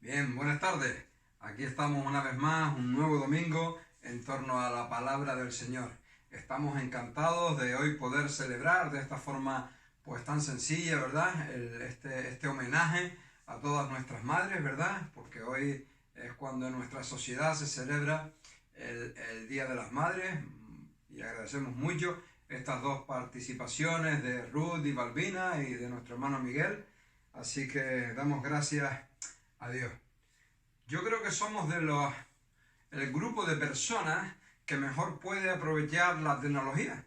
Bien, buenas tardes. Aquí estamos una vez más, un nuevo domingo en torno a la palabra del Señor. Estamos encantados de hoy poder celebrar de esta forma pues tan sencilla, ¿verdad? Este homenaje a todas nuestras madres, ¿verdad? Porque hoy es cuando en nuestra sociedad se celebra el Día de las Madres y agradecemos mucho estas dos participaciones de Ruth y Balbina y de nuestro hermano Miguel. Así que damos gracias a Dios. Yo creo que somos el grupo de personas que mejor puede aprovechar la tecnología.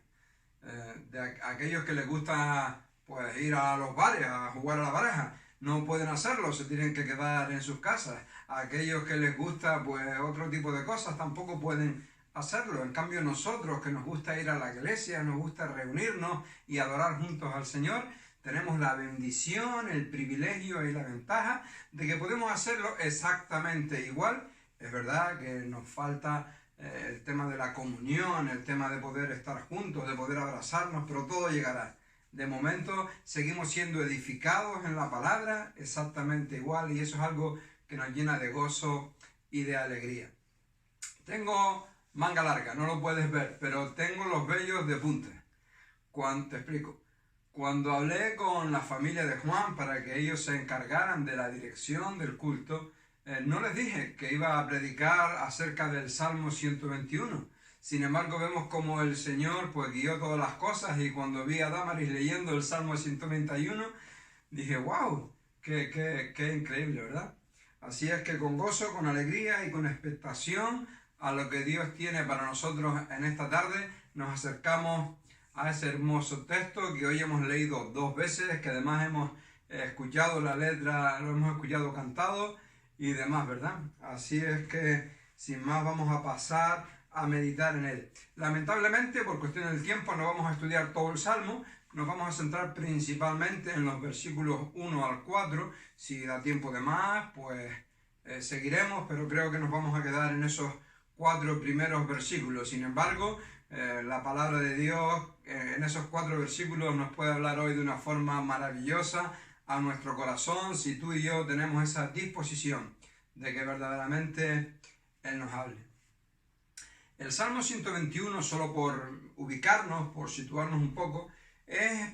De aquellos que les gusta pues ir a los bares a jugar a la baraja, no pueden hacerlo, se tienen que quedar en sus casas. A aquellos que les gusta pues otro tipo de cosas tampoco pueden hacerlo. En cambio nosotros que nos gusta ir a la iglesia, nos gusta reunirnos y adorar juntos al Señor, tenemos la bendición, el privilegio y la ventaja de que podemos hacerlo exactamente igual. Es verdad que nos falta el tema de la comunión, el tema de poder estar juntos, de poder abrazarnos, pero todo llegará. De momento seguimos siendo edificados en la palabra exactamente igual y eso es algo que nos llena de gozo y de alegría. Tengo manga larga, no lo puedes ver, pero tengo los vellos de punta. Te explico. Cuando hablé con la familia de Juan para que ellos se encargaran de la dirección del culto, no les dije que iba a predicar acerca del Salmo 121. Sin embargo, vemos como el Señor pues guió todas las cosas y cuando vi a Damaris leyendo el Salmo 121, dije, wow, qué increíble, ¿verdad? Así es que con gozo, con alegría y con expectación a lo que Dios tiene para nosotros en esta tarde, nos acercamos a ese hermoso texto que hoy hemos leído dos veces, que además hemos escuchado la letra, lo hemos escuchado cantado y demás, ¿verdad? Así es que sin más vamos a pasar a meditar en él. Lamentablemente, por cuestión del tiempo, no vamos a estudiar todo el Salmo, nos vamos a centrar principalmente en los versículos 1 al 4. Si da tiempo de más, pues seguiremos, pero creo que nos vamos a quedar en esos 4 primeros versículos. Sin embargo, la palabra de Dios en esos 4 versículos nos puede hablar hoy de una forma maravillosa a nuestro corazón si tú y yo tenemos esa disposición de que verdaderamente Él nos hable. El Salmo 121, solo por ubicarnos, por situarnos un poco,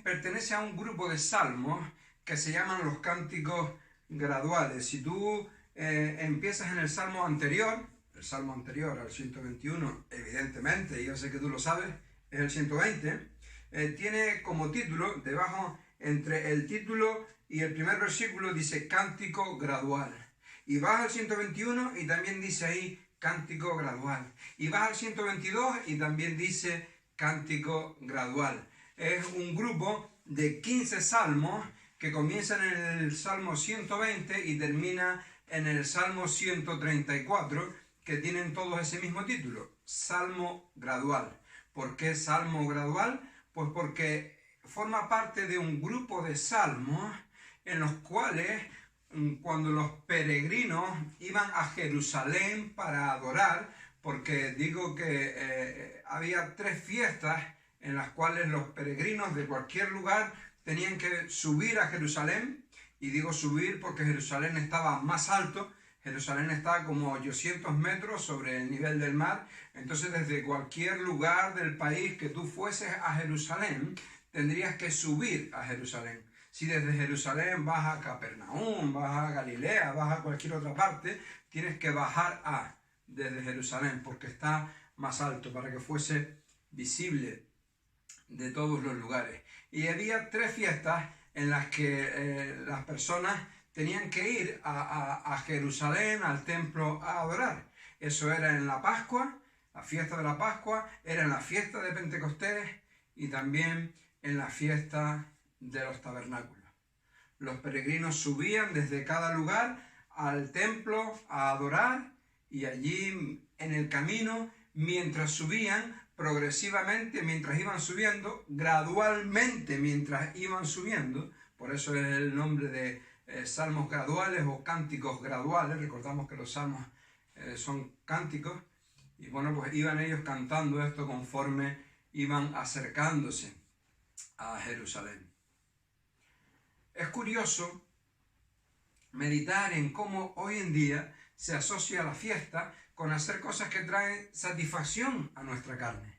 pertenece a un grupo de salmos que se llaman los cánticos graduales. Si tú empiezas en el salmo anterior al 121, evidentemente, y yo sé que tú lo sabes, es el 120, tiene como título, debajo, entre el título y el primer versículo, dice cántico gradual. Y vas al 121 y también dice ahí cántico gradual. Y vas al 122 y también dice cántico gradual. Es un grupo de 15 salmos que comienzan en el Salmo 120 y termina en el Salmo 134, que tienen todos ese mismo título, Salmo gradual. ¿Por qué Salmo gradual? Pues porque forma parte de un grupo de salmos en los cuales cuando los peregrinos iban a Jerusalén para adorar, porque digo que había 3 fiestas en las cuales los peregrinos de cualquier lugar tenían que subir a Jerusalén, y digo subir porque Jerusalén estaba más alto. Jerusalén está como 800 metros sobre el nivel del mar, entonces desde cualquier lugar del país que tú fueses a Jerusalén, tendrías que subir a Jerusalén. Si desde Jerusalén vas a Capernaum, vas a Galilea, vas a cualquier otra parte, tienes que bajar desde Jerusalén porque está más alto para que fuese visible de todos los lugares. Y había 3 fiestas en las que las personas tenían que ir a Jerusalén, al templo, a adorar. Eso era en la Pascua, la fiesta de la Pascua, era en la fiesta de Pentecostés y también en la fiesta de los tabernáculos. Los peregrinos subían desde cada lugar al templo a adorar y allí en el camino, mientras subían, progresivamente, mientras iban subiendo, gradualmente mientras iban subiendo, por eso es el nombre de salmos graduales o cánticos graduales. Recordamos que los salmos son cánticos y bueno, pues iban ellos cantando esto conforme iban acercándose a Jerusalén. Es curioso meditar en cómo hoy en día se asocia la fiesta con hacer cosas que traen satisfacción a nuestra carne.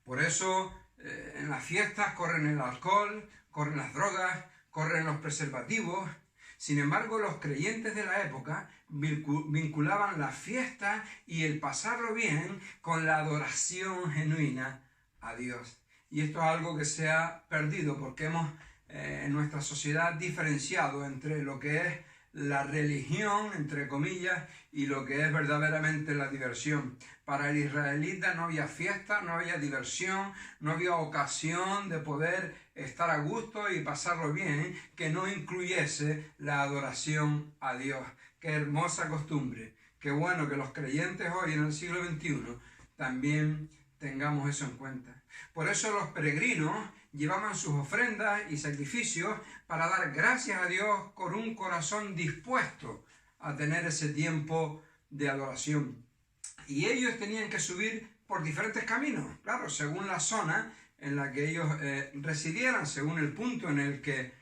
Por eso en las fiestas corren el alcohol, corren las drogas, corren los preservativos. Sin embargo, los creyentes de la época vinculaban la fiesta y el pasarlo bien con la adoración genuina a Dios. Y esto es algo que se ha perdido porque hemos en nuestra sociedad diferenciado entre lo que es la religión, entre comillas, y lo que es verdaderamente la diversión. Para el israelita no había fiesta, no había diversión, no había ocasión de poder estar a gusto y pasarlo bien que no incluyese la adoración a Dios. Qué hermosa costumbre. Qué bueno que los creyentes hoy en el siglo XXI también tengamos eso en cuenta. Por eso los peregrinos llevaban sus ofrendas y sacrificios para dar gracias a Dios con un corazón dispuesto a tener ese tiempo de adoración. Y ellos tenían que subir por diferentes caminos, claro, según la zona en la que ellos residieran, según el punto en el que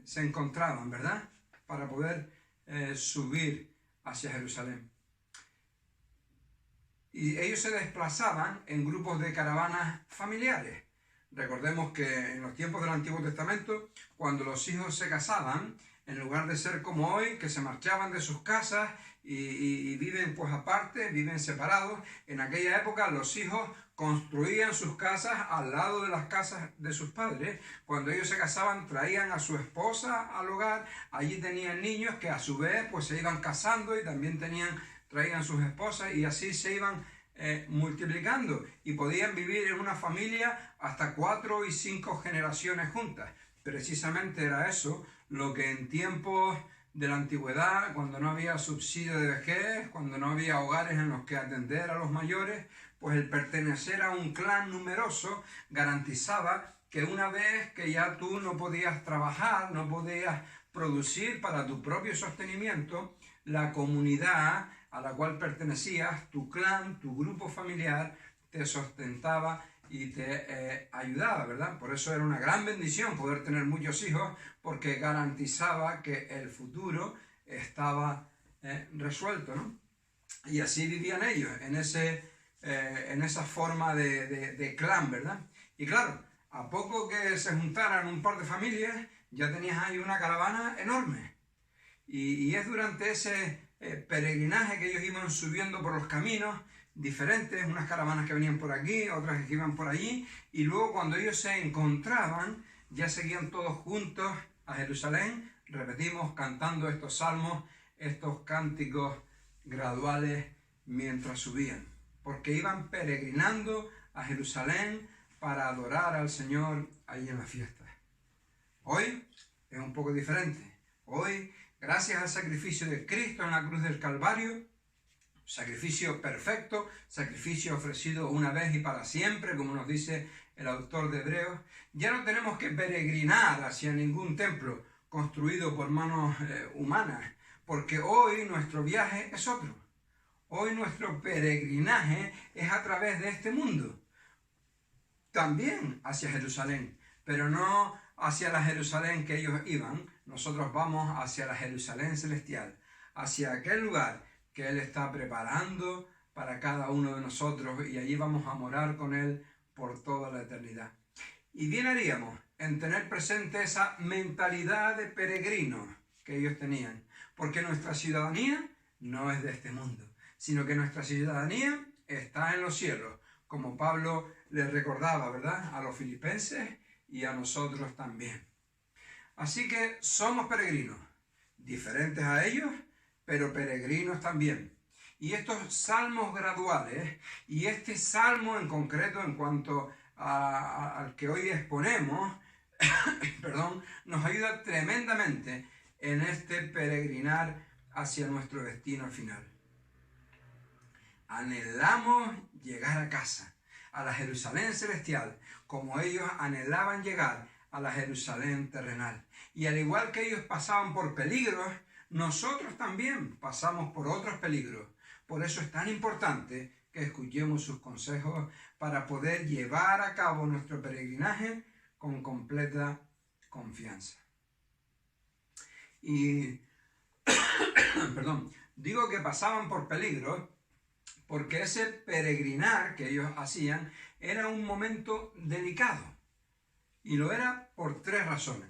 se encontraban, ¿verdad? Para poder subir hacia Jerusalén. Y ellos se desplazaban en grupos de caravanas familiares. Recordemos que en los tiempos del Antiguo Testamento, cuando los hijos se casaban, en lugar de ser como hoy, que se marchaban de sus casas y viven pues aparte, viven separados, en aquella época los hijos construían sus casas al lado de las casas de sus padres. Cuando ellos se casaban, traían a su esposa al hogar, allí tenían niños que a su vez pues se iban casando y también traían sus esposas y así se iban multiplicando y podían vivir en una familia hasta 4 y 5 generaciones juntas. Precisamente era eso lo que en tiempos de la antigüedad, cuando no había subsidio de vejez, cuando no había hogares en los que atender a los mayores, pues el pertenecer a un clan numeroso garantizaba que una vez que ya tú no podías trabajar, no podías producir para tu propio sostenimiento, la comunidad a la cual pertenecías, tu clan, tu grupo familiar, te sustentaba y te ayudaba, ¿verdad? Por eso era una gran bendición poder tener muchos hijos, porque garantizaba que el futuro estaba resuelto, ¿no? Y así vivían ellos, en esa forma de clan, ¿verdad? Y claro, a poco que se juntaran un par de familias, ya tenías ahí una caravana enorme. Y es durante ese peregrinaje que ellos iban subiendo por los caminos diferentes, unas caravanas que venían por aquí, otras que iban por allí, y luego cuando ellos se encontraban, ya seguían todos juntos a Jerusalén, repetimos, cantando estos salmos, estos cánticos graduales mientras subían, porque iban peregrinando a Jerusalén para adorar al Señor ahí en la fiesta. Hoy es un poco diferente. Hoy, gracias al sacrificio de Cristo en la cruz del Calvario, sacrificio perfecto, sacrificio ofrecido una vez y para siempre, como nos dice el autor de Hebreos, ya no tenemos que peregrinar hacia ningún templo construido por manos humanas, porque hoy nuestro viaje es otro. Hoy nuestro peregrinaje es a través de este mundo, también hacia Jerusalén, pero no hacia la Jerusalén que ellos iban. Nosotros vamos hacia la Jerusalén celestial, hacia aquel lugar que Él está preparando para cada uno de nosotros, y allí vamos a morar con Él por toda la eternidad. Y bien haríamos en tener presente esa mentalidad de peregrinos que ellos tenían, porque nuestra ciudadanía no es de este mundo, sino que nuestra ciudadanía está en los cielos, como Pablo les recordaba, ¿verdad?, a los filipenses y a nosotros también. Así que somos peregrinos, diferentes a ellos, pero peregrinos también. Y estos salmos graduales, y este salmo en concreto en cuanto al que hoy exponemos, perdón, nos ayuda tremendamente en este peregrinar hacia nuestro destino final. Anhelamos llegar a casa, a la Jerusalén celestial, como ellos anhelaban llegar a la Jerusalén terrenal. Y al igual que ellos pasaban por peligros, nosotros también pasamos por otros peligros. Por eso es tan importante que escuchemos sus consejos para poder llevar a cabo nuestro peregrinaje con completa confianza. Y perdón, digo que pasaban por peligro porque ese peregrinar que ellos hacían era un momento delicado. Y lo era por tres razones.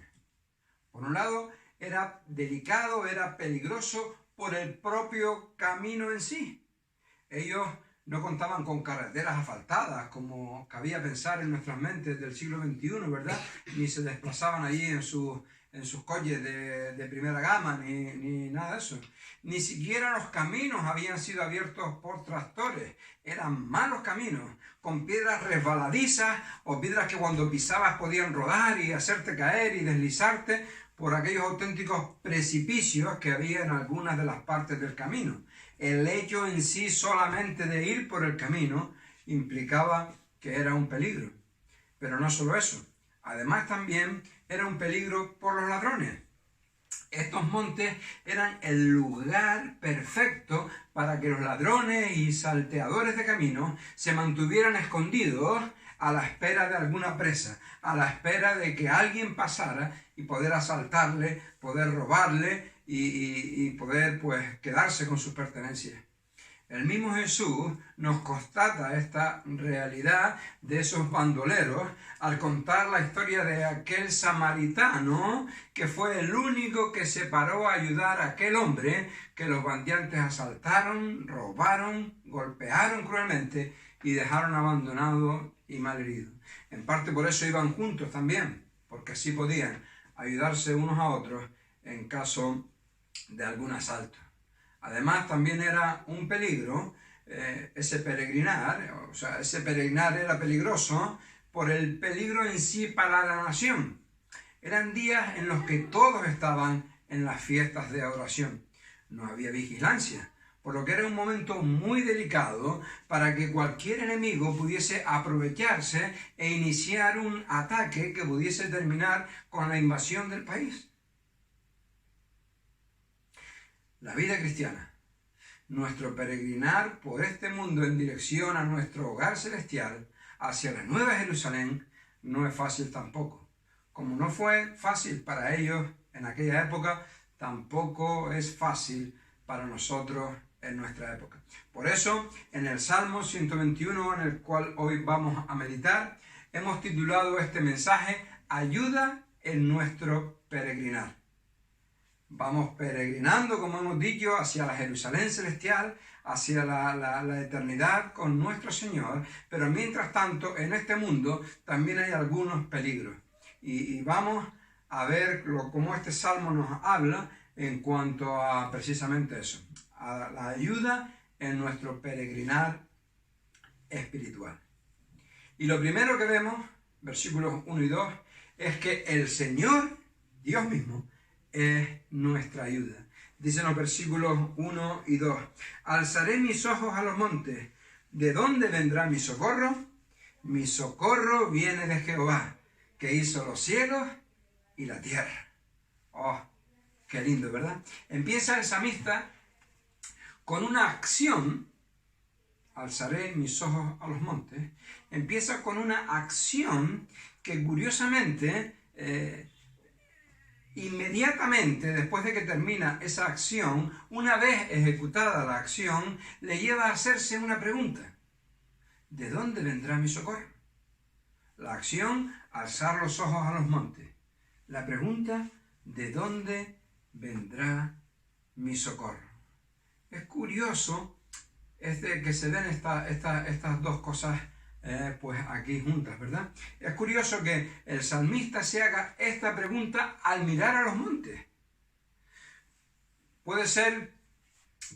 Por un lado, era delicado, era peligroso por el propio camino en sí. Ellos no contaban con carreteras asfaltadas, como cabía pensar en nuestras mentes del siglo XXI, ¿verdad? Ni se desplazaban allí en sus coches de primera gama, ni nada de eso. Ni siquiera los caminos habían sido abiertos por tractores. Eran malos caminos, con piedras resbaladizas o piedras que cuando pisabas podían rodar y hacerte caer y deslizarte por aquellos auténticos precipicios que había en algunas de las partes del camino. El hecho en sí solamente de ir por el camino implicaba que era un peligro. Pero no solo eso, además también era un peligro por los ladrones. Estos montes eran el lugar perfecto para que los ladrones y salteadores de camino se mantuvieran escondidos a la espera de alguna presa, a la espera de que alguien pasara y poder asaltarle, poder robarle y poder pues quedarse con sus pertenencias. El mismo Jesús nos constata esta realidad de esos bandoleros al contar la historia de aquel samaritano que fue el único que se paró a ayudar a aquel hombre que los bandeantes asaltaron, robaron, golpearon cruelmente y dejaron abandonado y malherido. En parte por eso iban juntos también, porque así podían ayudarse unos a otros en caso de algún asalto. Además, también era un peligro ese peregrinar, o sea, ese peregrinar era peligroso por el peligro en sí para la nación. Eran días en los que todos estaban en las fiestas de oración. No había vigilancia, por lo que era un momento muy delicado para que cualquier enemigo pudiese aprovecharse e iniciar un ataque que pudiese terminar con la invasión del país. La vida cristiana, nuestro peregrinar por este mundo en dirección a nuestro hogar celestial, hacia la Nueva Jerusalén, no es fácil tampoco. Como no fue fácil para ellos en aquella época, tampoco es fácil para nosotros en nuestra época. Por eso, en el Salmo 121, en el cual hoy vamos a meditar, hemos titulado este mensaje, Ayuda en nuestro peregrinar. Vamos peregrinando, como hemos dicho, hacia la Jerusalén celestial, hacia la eternidad con nuestro Señor, pero mientras tanto, en este mundo también hay algunos peligros. Y vamos a ver cómo este salmo nos habla en cuanto a precisamente eso, a la ayuda en nuestro peregrinar espiritual. Y lo primero que vemos, versículos 1 y 2, es que el Señor, Dios mismo, es nuestra ayuda. Dicen los versículos 1 y 2. Alzaré mis ojos a los montes. ¿De dónde vendrá mi socorro? Mi socorro viene de Jehová, que hizo los cielos y la tierra. Oh, qué lindo, ¿verdad? Empieza el salmista con una acción. Alzaré mis ojos a los montes. Empieza con una acción que curiosamente inmediatamente después de que termina esa acción, una vez ejecutada la acción, le lleva a hacerse una pregunta. ¿De dónde vendrá mi socorro? La acción, alzar los ojos a los montes. La pregunta, ¿de dónde vendrá mi socorro? Es curioso que se den estas dos cosas pues aquí juntas, ¿verdad? Es curioso que el salmista se haga esta pregunta al mirar a los montes. Puede ser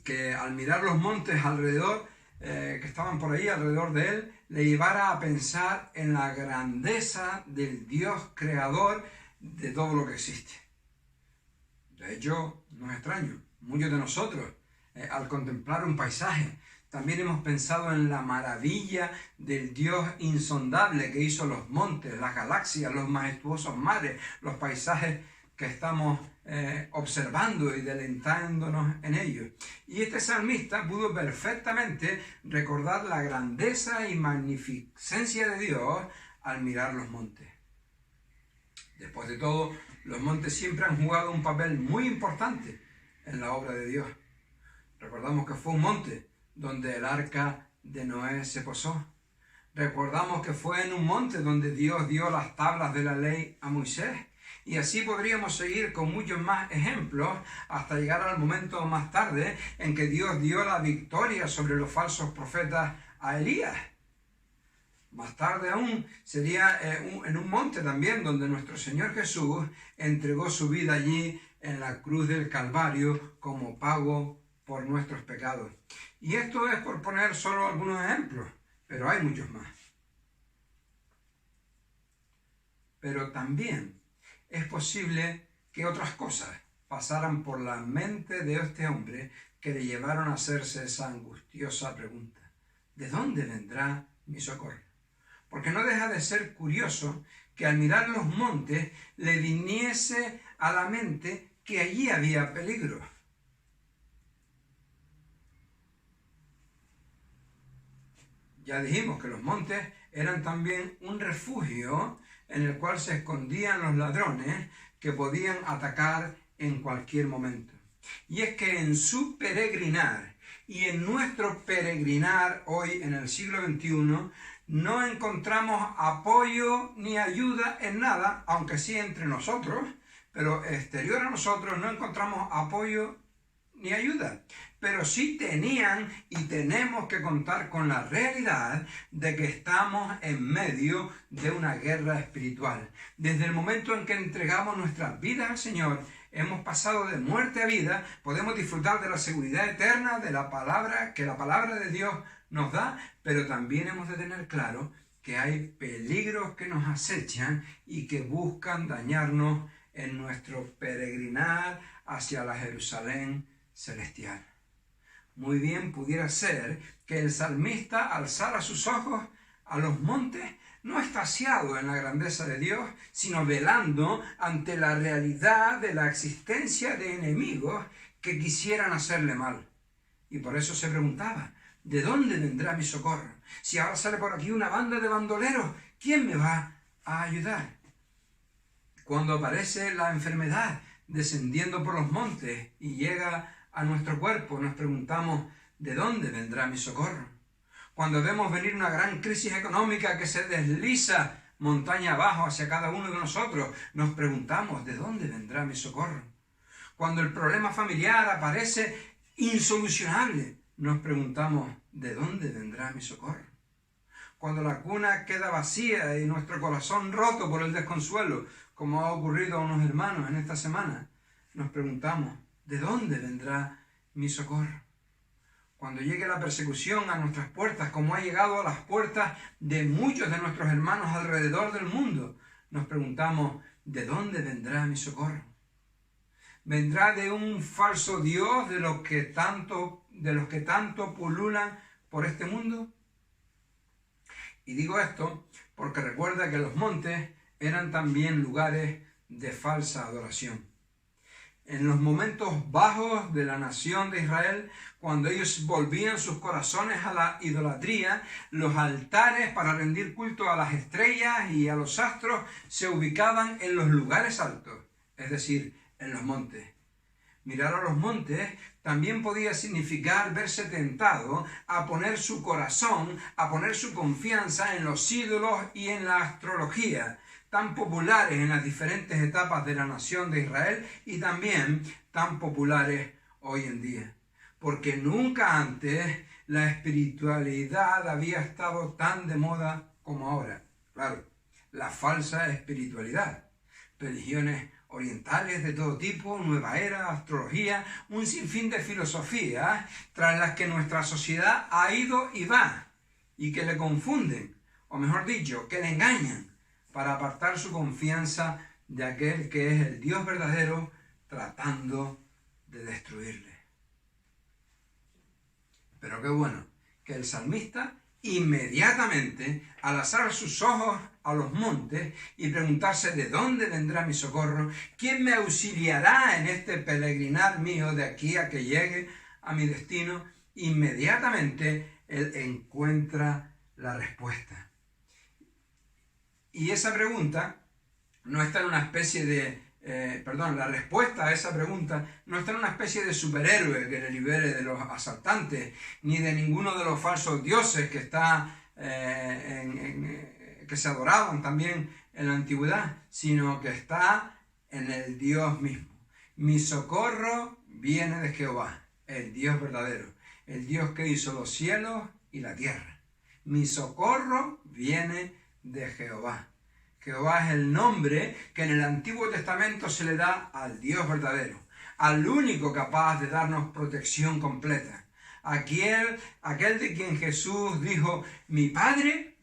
que al mirar los montes alrededor, que estaban por ahí alrededor de él, le llevara a pensar en la grandeza del Dios creador de todo lo que existe. De hecho, no es extraño, muchos de nosotros, al contemplar un paisaje, también hemos pensado en la maravilla del Dios insondable que hizo los montes, las galaxias, los majestuosos mares, los paisajes que estamos observando y deleitándonos en ellos. Y este salmista pudo perfectamente recordar la grandeza y magnificencia de Dios al mirar los montes. Después de todo, los montes siempre han jugado un papel muy importante en la obra de Dios. Recordamos que fue un monte donde el arca de Noé se posó. Recordamos que fue en un monte donde Dios dio las tablas de la ley a Moisés. Y así podríamos seguir con muchos más ejemplos hasta llegar al momento más tarde en que Dios dio la victoria sobre los falsos profetas a Elías. Más tarde aún sería en un monte también donde nuestro Señor Jesús entregó su vida allí en la cruz del Calvario como pago por nuestros pecados. Y esto es por poner solo algunos ejemplos, pero hay muchos más. Pero también es posible que otras cosas pasaran por la mente de este hombre que le llevaron a hacerse esa angustiosa pregunta: ¿de dónde vendrá mi socorro? Porque no deja de ser curioso que al mirar los montes le viniese a la mente que allí había peligro. Ya dijimos que los montes eran también un refugio en el cual se escondían los ladrones que podían atacar en cualquier momento. Y es que en su peregrinar y en nuestro peregrinar hoy en el siglo XXI no encontramos apoyo ni ayuda en nada, aunque sí entre nosotros, pero exterior a nosotros no encontramos apoyo ni ayuda. Pero sí tenían y tenemos que contar con la realidad de que estamos en medio de una guerra espiritual. Desde el momento en que entregamos nuestras vidas al Señor, hemos pasado de muerte a vida, podemos disfrutar de la seguridad eterna de la palabra, que la palabra de Dios nos da, pero también hemos de tener claro que hay peligros que nos acechan y que buscan dañarnos en nuestro peregrinar hacia la Jerusalén celestial. Muy bien pudiera ser que el salmista alzara sus ojos a los montes, no extasiado en la grandeza de Dios, sino velando ante la realidad de la existencia de enemigos que quisieran hacerle mal. Y por eso se preguntaba: ¿de dónde vendrá mi socorro? Si ahora sale por aquí una banda de bandoleros, ¿quién me va a ayudar? Cuando aparece la enfermedad descendiendo por los montes y llega a nuestro cuerpo, nos preguntamos: ¿de dónde vendrá mi socorro? Cuando vemos venir una gran crisis económica que se desliza montaña abajo hacia cada uno de nosotros, nos preguntamos: ¿de dónde vendrá mi socorro? Cuando el problema familiar aparece insolucionable, nos preguntamos: ¿de dónde vendrá mi socorro? Cuando la cuna queda vacía y nuestro corazón roto por el desconsuelo, como ha ocurrido a unos hermanos en esta semana, nos preguntamos: ¿de dónde vendrá mi socorro? Cuando llegue la persecución a nuestras puertas, como ha llegado a las puertas de muchos de nuestros hermanos alrededor del mundo, nos preguntamos: ¿de dónde vendrá mi socorro? ¿Vendrá de un falso Dios de los que tanto pululan por este mundo? Y digo esto porque recuerda que los montes eran también lugares de falsa adoración. En los momentos bajos de la nación de Israel, cuando ellos volvían sus corazones a la idolatría, los altares para rendir culto a las estrellas y a los astros se ubicaban en los lugares altos, es decir, en los montes. Mirar a los montes también podía significar verse tentado a poner su corazón, a poner su confianza en los ídolos y en la astrología, tan populares en las diferentes etapas de la nación de Israel y también tan populares hoy en día. Porque nunca antes la espiritualidad había estado tan de moda como ahora. Claro, la falsa espiritualidad, religiones orientales de todo tipo, nueva era, astrología, un sinfín de filosofías tras las que nuestra sociedad ha ido y va, y que le confunden, o mejor dicho, que le engañan, para apartar su confianza de aquel que es el Dios verdadero, tratando de destruirle. Pero qué bueno, que el salmista inmediatamente, al alzar sus ojos a los montes y preguntarse: ¿de dónde vendrá mi socorro? ¿Quién me auxiliará en este peregrinar mío de aquí a que llegue a mi destino? Inmediatamente él encuentra la respuesta. Y esa pregunta no está en una especie de la respuesta a esa pregunta no está en una especie de superhéroe que le libere de los asaltantes, ni de ninguno de los falsos dioses que que se adoraban también en la antigüedad, sino que está en el Dios mismo. Mi socorro viene de Jehová, el Dios verdadero, el Dios que hizo los cielos y la tierra. Mi socorro viene de Jehová. Jehová es el nombre que en el Antiguo Testamento se le da al Dios verdadero, al único capaz de darnos protección completa. Aquel de quien Jesús dijo, mi Padre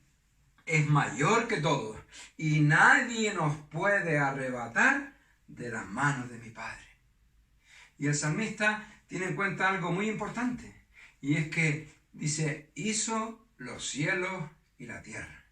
es mayor que todos y nadie nos puede arrebatar de las manos de mi Padre. Y el salmista tiene en cuenta algo muy importante, y es que dice, hizo los cielos y la tierra.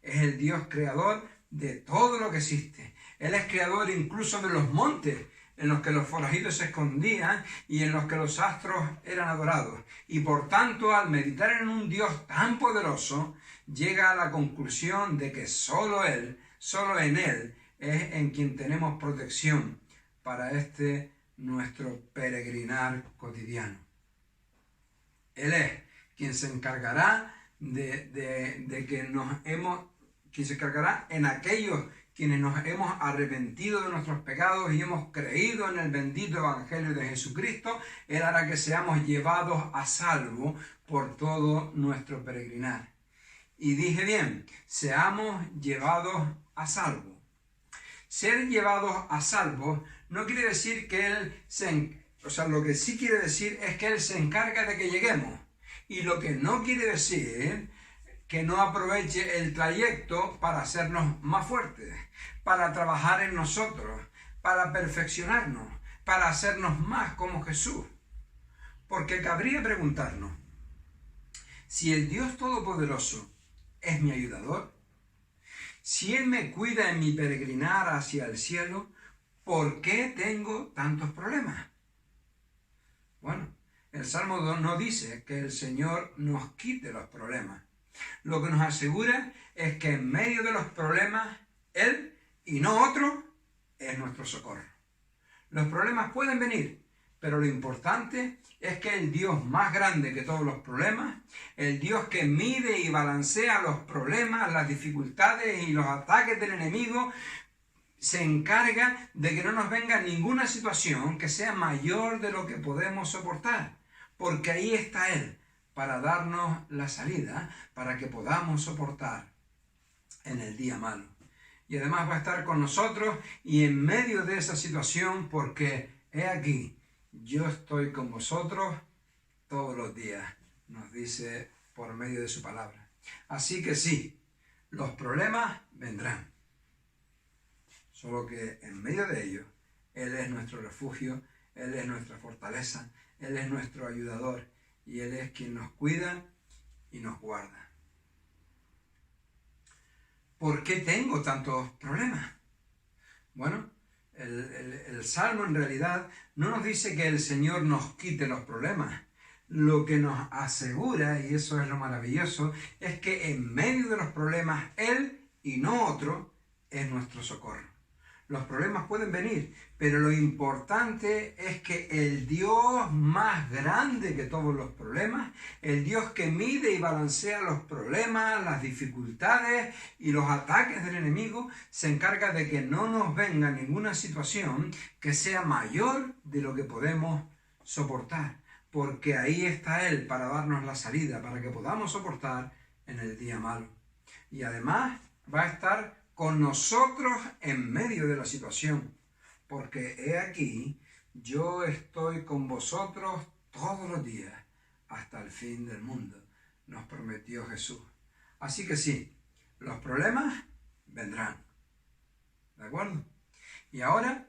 Es el Dios creador de todo lo que existe. Él es creador incluso de los montes en los que los forajidos se escondían y en los que los astros eran adorados. Y por tanto, al meditar en un Dios tan poderoso, llega a la conclusión de que solo en Él, es en quien tenemos protección para nuestro peregrinar cotidiano. Él es quien se encargará quien se encargará en aquellos quienes nos hemos arrepentido de nuestros pecados y hemos creído en el bendito Evangelio de Jesucristo. Él hará que seamos llevados a salvo por todo nuestro peregrinar. Y dije bien, seamos llevados a salvo. Ser llevados a salvo no quiere decir que lo que sí quiere decir es que Él se encarga de que lleguemos. Y lo que no quiere decir que no aproveche el trayecto para hacernos más fuertes, para trabajar en nosotros, para perfeccionarnos, para hacernos más como Jesús. Porque cabría preguntarnos, si el Dios Todopoderoso es mi ayudador, si Él me cuida en mi peregrinar hacia el cielo, ¿por qué tengo tantos problemas? Bueno, el Salmo 2 no dice que el Señor nos quite los problemas. Lo que nos asegura es que en medio de los problemas, Él y no otro es nuestro socorro. Los problemas pueden venir, pero lo importante es que el Dios más grande que todos los problemas, el Dios que mide y balancea los problemas, las dificultades y los ataques del enemigo, se encarga de que no nos venga ninguna situación que sea mayor de lo que podemos soportar, porque ahí está Él, para darnos la salida, para que podamos soportar en el día malo. Y además va a estar con nosotros y en medio de esa situación, porque he aquí, yo estoy con vosotros todos los días, nos dice por medio de su palabra. Así que sí, los problemas vendrán. Solo que en medio de ellos, Él es nuestro refugio, Él es nuestra fortaleza, Él es nuestro ayudador y Él es quien nos cuida y nos guarda. ¿Por qué tengo tantos problemas? Bueno, el Salmo en realidad no nos dice que el Señor nos quite los problemas. Lo que nos asegura, y eso es lo maravilloso, es que en medio de los problemas, Él y no otro es nuestro socorro. Los problemas pueden venir, pero lo importante es que el Dios más grande que todos los problemas, el Dios que mide y balancea los problemas, las dificultades y los ataques del enemigo, se encarga de que no nos venga ninguna situación que sea mayor de lo que podemos soportar, porque ahí está Él para darnos la salida, para que podamos soportar en el día malo. Y además va a estar con nosotros en medio de la situación, porque he aquí, yo estoy con vosotros todos los días hasta el fin del mundo, nos prometió Jesús. Así que sí, los problemas vendrán, ¿de acuerdo? Y ahora,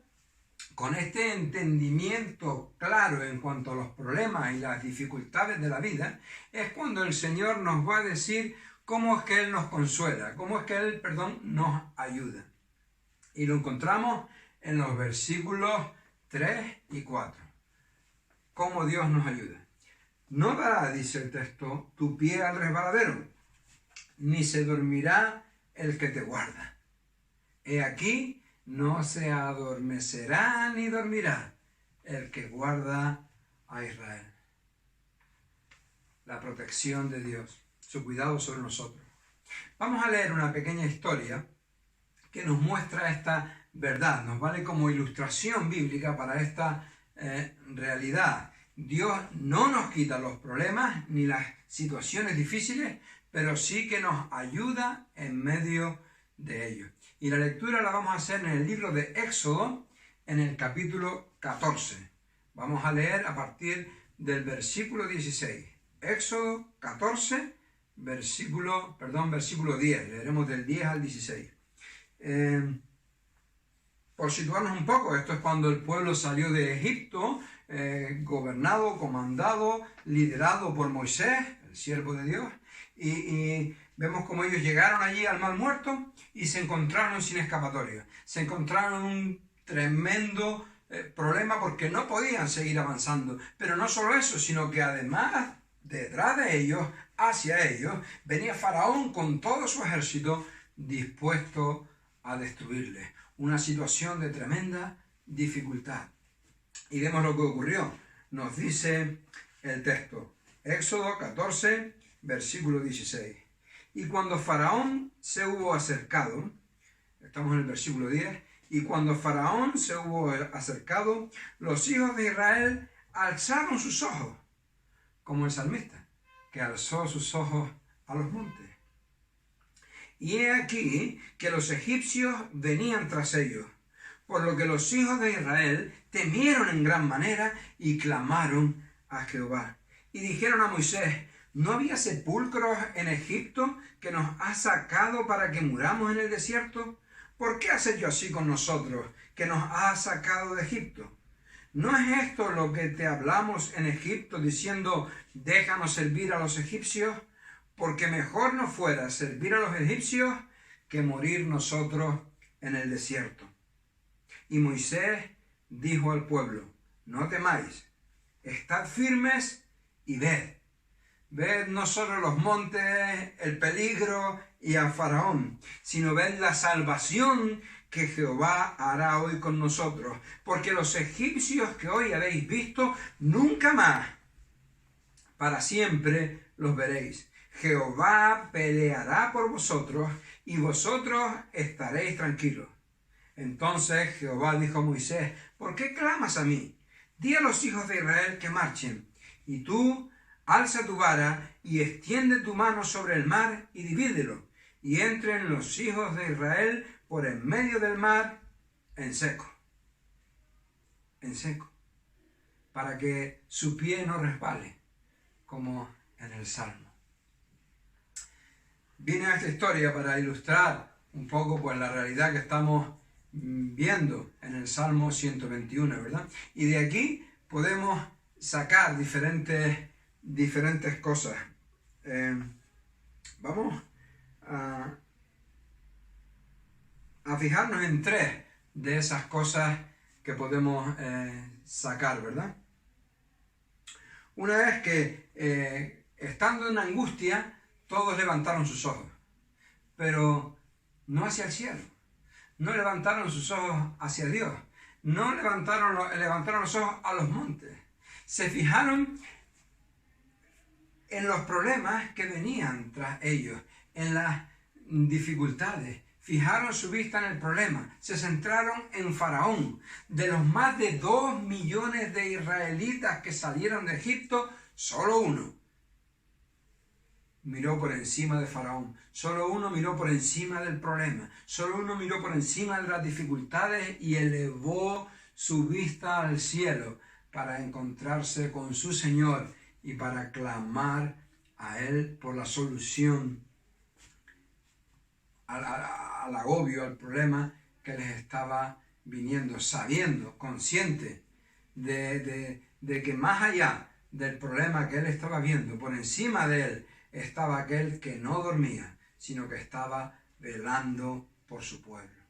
con este entendimiento claro en cuanto a los problemas y las dificultades de la vida, es cuando el Señor nos va a decir cómo es que Él nos consuela, cómo es que Él, nos ayuda. Y lo encontramos en los versículos 3 y 4. Cómo Dios nos ayuda. No dará, dice el texto, tu pie al resbaladero, ni se dormirá el que te guarda. He aquí, no se adormecerá ni dormirá el que guarda a Israel. La protección de Dios, su cuidado sobre nosotros. Vamos a leer una pequeña historia que nos muestra esta verdad, nos vale como ilustración bíblica para esta realidad. Dios no nos quita los problemas ni las situaciones difíciles, pero sí que nos ayuda en medio de ellos. Y la lectura la vamos a hacer en el libro de Éxodo, en el capítulo 14. Vamos a leer a partir del versículo 16. Éxodo 14, versículo 10. Leeremos del 10 al 16. Por situarnos un poco, esto es cuando el pueblo salió de Egipto, gobernado, comandado, liderado por Moisés, el siervo de Dios, y vemos cómo ellos llegaron allí al Mar Muerto y se encontraron sin escapatoria. Se encontraron un tremendo problema porque no podían seguir avanzando. Pero no solo eso, sino que además, detrás de ellos, hacia ellos, venía Faraón con todo su ejército dispuesto a destruirles. Una situación de tremenda dificultad. Y vemos lo que ocurrió. Nos dice el texto. Éxodo 14, versículo 16. Y cuando Faraón se hubo acercado, estamos en el versículo 10, y cuando Faraón se hubo acercado, los hijos de Israel alzaron sus ojos, como el salmista, que alzó sus ojos a los montes. Y he aquí que los egipcios venían tras ellos, por lo que los hijos de Israel temieron en gran manera y clamaron a Jehová. Y dijeron a Moisés, ¿no había sepulcros en Egipto que nos has sacado para que muramos en el desierto? ¿Por qué has hecho así con nosotros, que nos has sacado de Egipto? ¿No es esto lo que te hablamos en Egipto, diciendo, déjanos servir a los egipcios? Porque mejor nos fuera servir a los egipcios que morir nosotros en el desierto. Y Moisés dijo al pueblo, no temáis, estad firmes y ved. Ved no solo los montes, el peligro y a Faraón, sino ved la salvación que Jehová hará hoy con nosotros. Porque los egipcios que hoy habéis visto, nunca más, para siempre los veréis. Jehová peleará por vosotros y vosotros estaréis tranquilos. Entonces Jehová dijo a Moisés, ¿por qué clamas a mí? Di a los hijos de Israel que marchen, y tú alza tu vara y extiende tu mano sobre el mar y divídelo, y entren los hijos de Israel por en medio del mar en seco, para que su pie no resbale, como en el Salmo. Vine a esta historia para ilustrar un poco pues la realidad que estamos viendo en el Salmo 121, ¿verdad? Y de aquí podemos sacar diferentes cosas. Vamos a fijarnos en tres de esas cosas que podemos sacar, ¿verdad? Una es que estando en angustia, todos levantaron sus ojos, pero no hacia el cielo. No levantaron sus ojos hacia Dios. No levantaron los ojos a los montes. Se fijaron en los problemas que venían tras ellos, en las dificultades. Fijaron su vista en el problema. Se centraron en Faraón. De los más de 2 millones de israelitas que salieron de Egipto, solo uno miró por encima de Faraón. Solo uno miró por encima del problema. Solo uno miró por encima de las dificultades y elevó su vista al cielo para encontrarse con su Señor y para clamar a Él por la solución al agobio, al problema que les estaba viniendo, sabiendo, consciente de que más allá del problema que él estaba viendo, por encima de él, estaba aquel que no dormía, sino que estaba velando por su pueblo.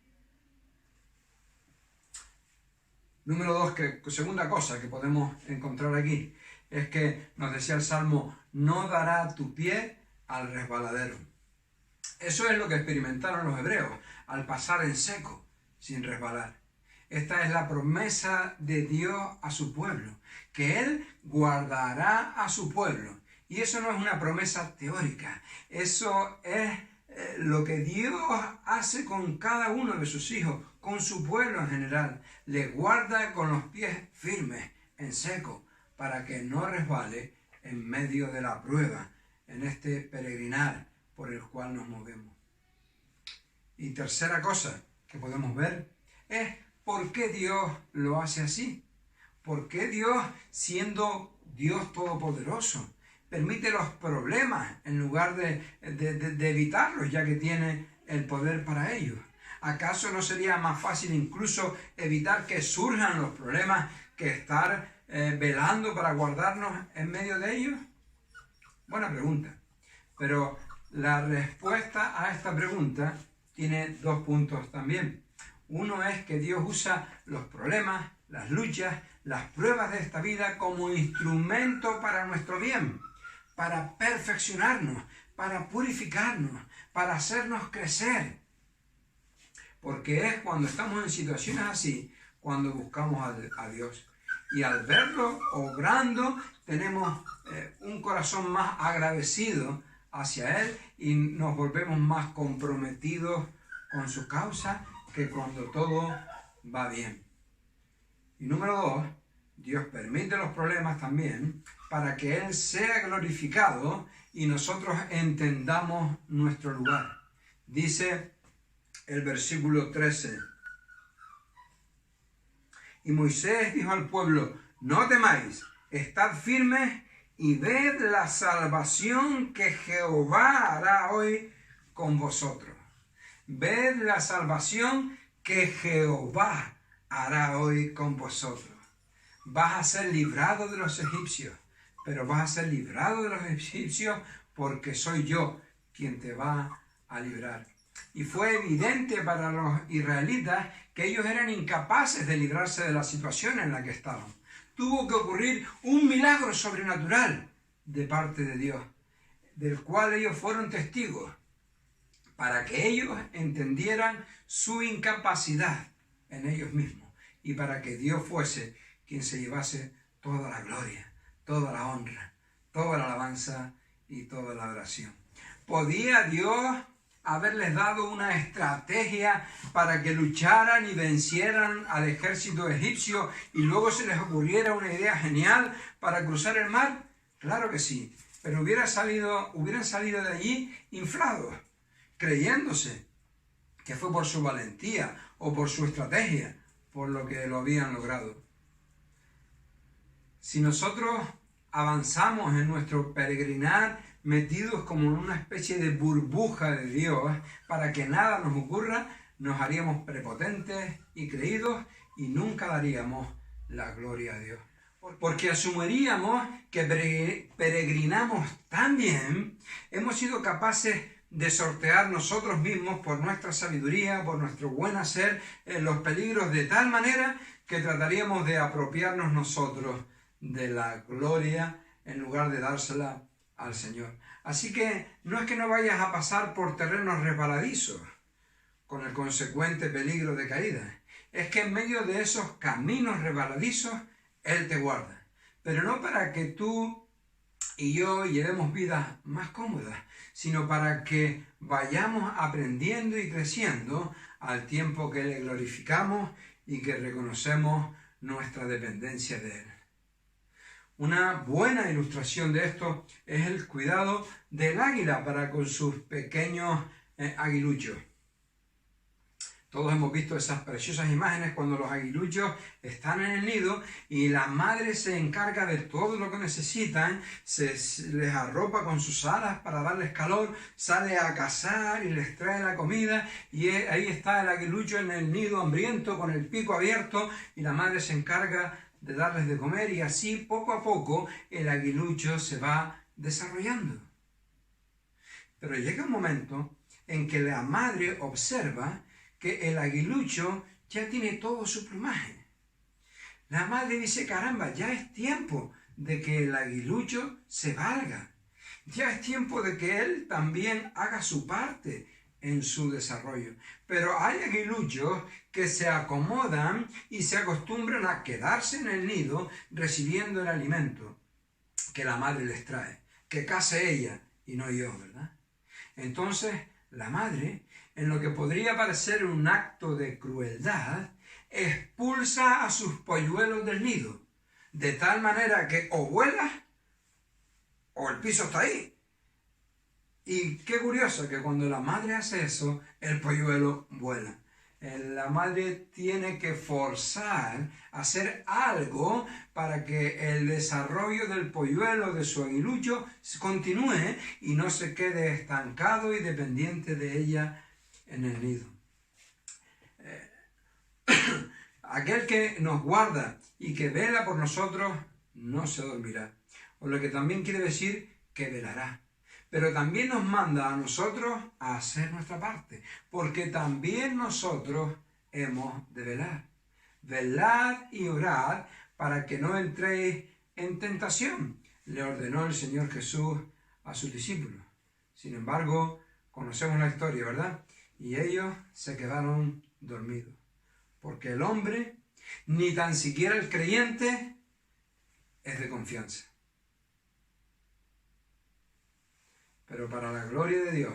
Número 2, segunda cosa que podemos encontrar aquí, es que nos decía el Salmo, no dará tu pie al resbaladero. Eso es lo que experimentaron los hebreos al pasar en seco. sin resbalar. Esta es la promesa de Dios a su pueblo, que Él guardará a su pueblo. Y eso no es una promesa teórica, eso es lo que Dios hace con cada uno de sus hijos, con su pueblo en general. Le guarda con los pies firmes, en seco, para que no resbale en medio de la prueba, en este peregrinar por el cual nos movemos. Y tercera cosa que podemos ver es por qué Dios lo hace así. ¿Por qué Dios, siendo Dios todopoderoso, permite los problemas en lugar de evitarlos, ya que tiene el poder para ellos? ¿Acaso no sería más fácil incluso evitar que surjan los problemas que estar velando para guardarnos en medio de ellos? Buena pregunta. Pero la respuesta a esta pregunta tiene dos puntos también. Uno es que Dios usa los problemas, las luchas, las pruebas de esta vida como instrumento para nuestro bien, para perfeccionarnos, para purificarnos, para hacernos crecer. Porque es cuando estamos en situaciones así, cuando buscamos a Dios. Y al verlo obrando, tenemos un corazón más agradecido hacia Él y nos volvemos más comprometidos con su causa que cuando todo va bien. Y número 2, Dios permite los problemas también para que Él sea glorificado y nosotros entendamos nuestro lugar. Dice el versículo 13. Y Moisés dijo al pueblo: no temáis, estad firmes y ved la salvación que Jehová hará hoy con vosotros. Ved la salvación que Jehová hará hoy con vosotros. Vas a ser librado de los egipcios, pero vas a ser librado de los egipcios porque soy yo quien te va a librar. Y fue evidente para los israelitas que ellos eran incapaces de librarse de la situación en la que estaban. Tuvo que ocurrir un milagro sobrenatural de parte de Dios, del cual ellos fueron testigos, para que ellos entendieran su incapacidad en ellos mismos y para que Dios fuese quien se llevase toda la gloria, toda la honra, toda la alabanza y toda la adoración. ¿Podía Dios haberles dado una estrategia para que lucharan y vencieran al ejército egipcio y luego se les ocurriera una idea genial para cruzar el mar? Claro que sí, pero hubieran salido de allí inflados, creyéndose que fue por su valentía o por su estrategia por lo que lo habían logrado. Si nosotros avanzamos en nuestro peregrinar metidos como en una especie de burbuja de Dios para que nada nos ocurra, nos haríamos prepotentes y creídos y nunca daríamos la gloria a Dios. Porque asumiríamos que peregrinamos tan bien, hemos sido capaces de sortear nosotros mismos por nuestra sabiduría, por nuestro buen hacer, los peligros de tal manera que trataríamos de apropiarnos nosotros de la gloria en lugar de dársela al Señor. Así que no es que no vayas a pasar por terrenos resbaladizos con el consecuente peligro de caída. Es que en medio de esos caminos resbaladizos Él te guarda. Pero no para que tú y yo llevemos vidas más cómodas, sino para que vayamos aprendiendo y creciendo al tiempo que le glorificamos y que reconocemos nuestra dependencia de Él. Una buena ilustración de esto es el cuidado del águila para con sus pequeños aguiluchos. Todos hemos visto esas preciosas imágenes cuando los aguiluchos están en el nido y la madre se encarga de todo lo que necesitan, se les arropa con sus alas para darles calor, sale a cazar y les trae la comida y ahí está el aguilucho en el nido hambriento con el pico abierto y la madre se encarga de darles de comer y así poco a poco el aguilucho se va desarrollando. Pero llega un momento en que la madre observa que el aguilucho ya tiene todo su plumaje. La madre dice: caramba, ya es tiempo de que el aguilucho se valga. Ya es tiempo de que él también haga su parte en su desarrollo. Pero hay aguiluchos que se acomodan y se acostumbran a quedarse en el nido recibiendo el alimento que la madre les trae. Que case ella y no yo, ¿verdad? Entonces, la madre, en lo que podría parecer un acto de crueldad, expulsa a sus polluelos del nido, de tal manera que o vuela o el piso está ahí. Y qué curioso que cuando la madre hace eso, el polluelo vuela. La madre tiene que forzar a hacer algo para que el desarrollo del polluelo, de su aguilucho, continúe y no se quede estancado y dependiente de ella en el nido. Aquel que nos guarda y que vela por nosotros no se dormirá. O lo que también quiere decir que velará. Pero también nos manda a nosotros a hacer nuestra parte, porque también nosotros hemos de velar. Velad y orad para que no entréis en tentación, le ordenó el Señor Jesús a sus discípulos. Sin embargo, conocemos la historia, ¿verdad? Y ellos se quedaron dormidos, porque el hombre, ni tan siquiera el creyente, es de confianza. Pero para la gloria de Dios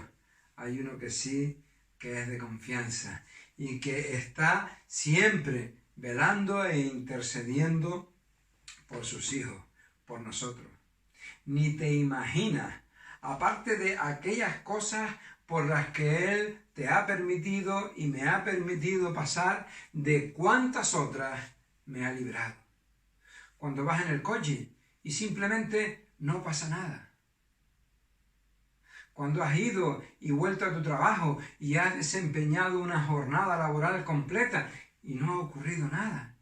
hay uno que sí, que es de confianza y que está siempre velando e intercediendo por sus hijos, por nosotros. Ni te imaginas, aparte de aquellas cosas por las que Él te ha permitido y me ha permitido pasar, de cuántas otras me ha librado. Cuando vas en el coche y simplemente no pasa nada. Cuando has ido y vuelto a tu trabajo y has desempeñado una jornada laboral completa y no ha ocurrido nada.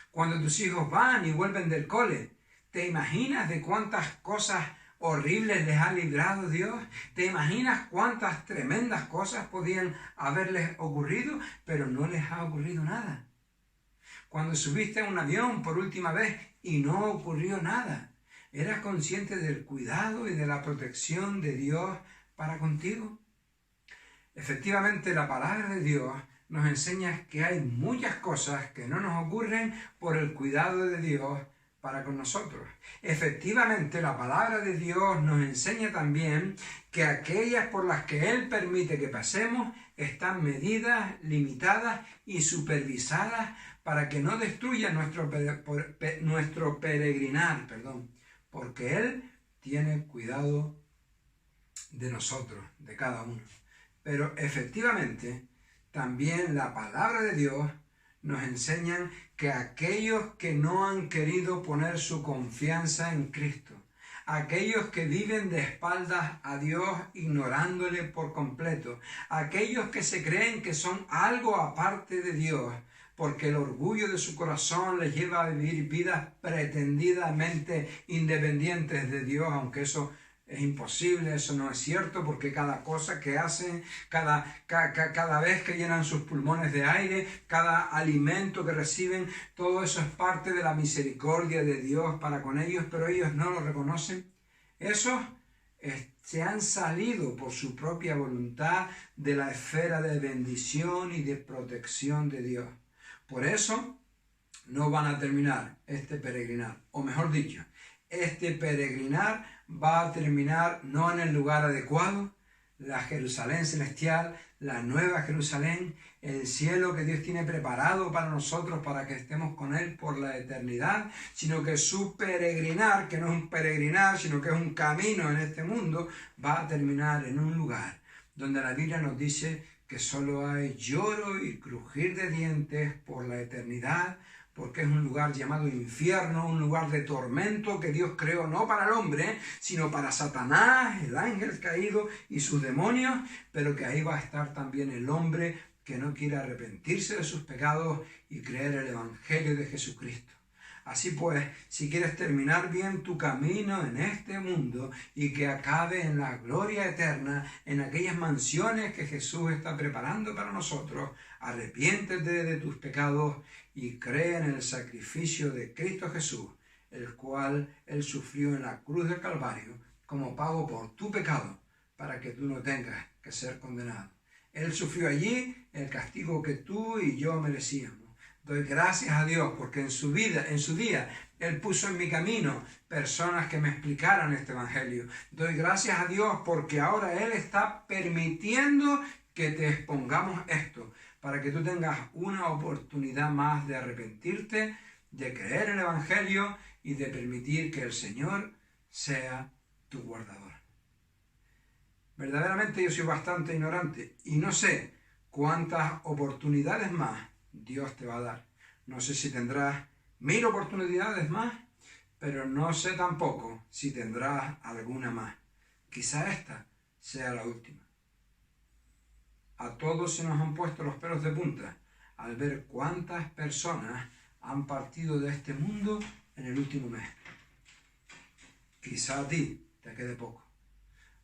Cuando tus hijos van y vuelven del cole, ¿te imaginas de cuántas cosas horribles les ha librado Dios? ¿Te imaginas cuántas tremendas cosas podían haberles ocurrido, pero no les ha ocurrido nada? Cuando subiste a un avión por última vez y no ocurrió nada, ¿eras consciente del cuidado y de la protección de Dios para contigo? Efectivamente, la palabra de Dios nos enseña que hay muchas cosas que no nos ocurren por el cuidado de Dios para con nosotros. Efectivamente, la palabra de Dios nos enseña también que aquellas por las que Él permite que pasemos están medidas, limitadas y supervisadas para que no destruyan nuestro peregrinar, porque Él tiene cuidado de nosotros, de cada uno. Pero efectivamente, también la palabra de Dios nos enseña que aquellos que no han querido poner su confianza en Cristo, aquellos que viven de espaldas a Dios ignorándole por completo, aquellos que se creen que son algo aparte de Dios, porque el orgullo de su corazón les lleva a vivir vidas pretendidamente independientes de Dios, aunque eso es imposible, eso no es cierto, porque cada cosa que hacen, cada vez que llenan sus pulmones de aire, cada alimento que reciben, todo eso es parte de la misericordia de Dios para con ellos, pero ellos no lo reconocen. Esos se han salido por su propia voluntad de la esfera de bendición y de protección de Dios. Por eso no van a terminar este peregrinar, o mejor dicho, este peregrinar va a terminar no en el lugar adecuado, la Jerusalén celestial, la nueva Jerusalén, el cielo que Dios tiene preparado para nosotros para que estemos con Él por la eternidad, sino que su peregrinar, que no es un peregrinar, sino que es un camino en este mundo, va a terminar en un lugar donde la Biblia nos dice que solo hay lloro y crujir de dientes por la eternidad, porque es un lugar llamado infierno, un lugar de tormento que Dios creó no para el hombre, sino para Satanás, el ángel caído y sus demonios, pero que ahí va a estar también el hombre que no quiere arrepentirse de sus pecados y creer el Evangelio de Jesucristo. Así pues, si quieres terminar bien tu camino en este mundo y que acabe en la gloria eterna, en aquellas mansiones que Jesús está preparando para nosotros, arrepiéntete de tus pecados y cree en el sacrificio de Cristo Jesús, el cual Él sufrió en la cruz del Calvario como pago por tu pecado, para que tú no tengas que ser condenado. Él sufrió allí el castigo que tú y yo merecíamos. Doy gracias a Dios porque en su día, Él puso en mi camino personas que me explicaran este evangelio. Doy gracias a Dios porque ahora Él está permitiendo que te expongamos esto, para que tú tengas una oportunidad más de arrepentirte, de creer en el evangelio y de permitir que el Señor sea tu guardador. Verdaderamente yo soy bastante ignorante y no sé cuántas oportunidades más Dios te va a dar. No sé si tendrás 1000 oportunidades más, pero no sé tampoco si tendrás alguna más. Quizá esta sea la última. A todos se nos han puesto los pelos de punta al ver cuántas personas han partido de este mundo en el último mes. Quizá a ti te quede poco.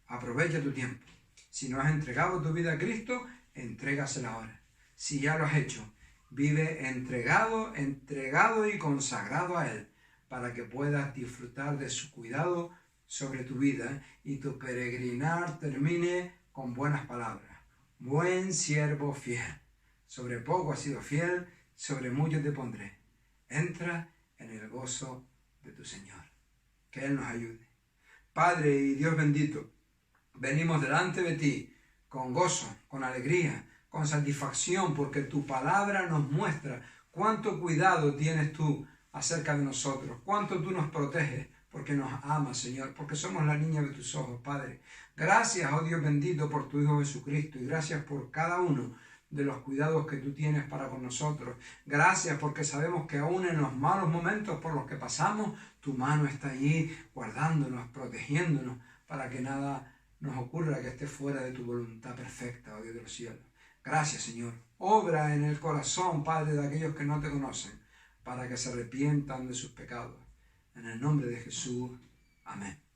Aprovecha tu tiempo. Si no has entregado tu vida a Cristo, entrégasela ahora. Si ya lo has hecho, vive entregado y consagrado a Él, para que puedas disfrutar de su cuidado sobre tu vida y tu peregrinar termine con buenas palabras. Buen siervo fiel. Sobre poco has sido fiel, sobre mucho te pondré. Entra en el gozo de tu Señor. Que Él nos ayude. Padre y Dios bendito, venimos delante de ti con gozo, con alegría, con satisfacción, porque tu palabra nos muestra cuánto cuidado tienes tú acerca de nosotros, cuánto tú nos proteges, porque nos amas, Señor, porque somos la niña de tus ojos, Padre. Gracias, oh Dios bendito, por tu Hijo Jesucristo, y gracias por cada uno de los cuidados que tú tienes para con nosotros. Gracias porque sabemos que aún en los malos momentos por los que pasamos, tu mano está allí guardándonos, protegiéndonos, para que nada nos ocurra que esté fuera de tu voluntad perfecta, oh Dios de los cielos. Gracias, Señor. Obra en el corazón, Padre, de aquellos que no te conocen, para que se arrepientan de sus pecados. En el nombre de Jesús. Amén.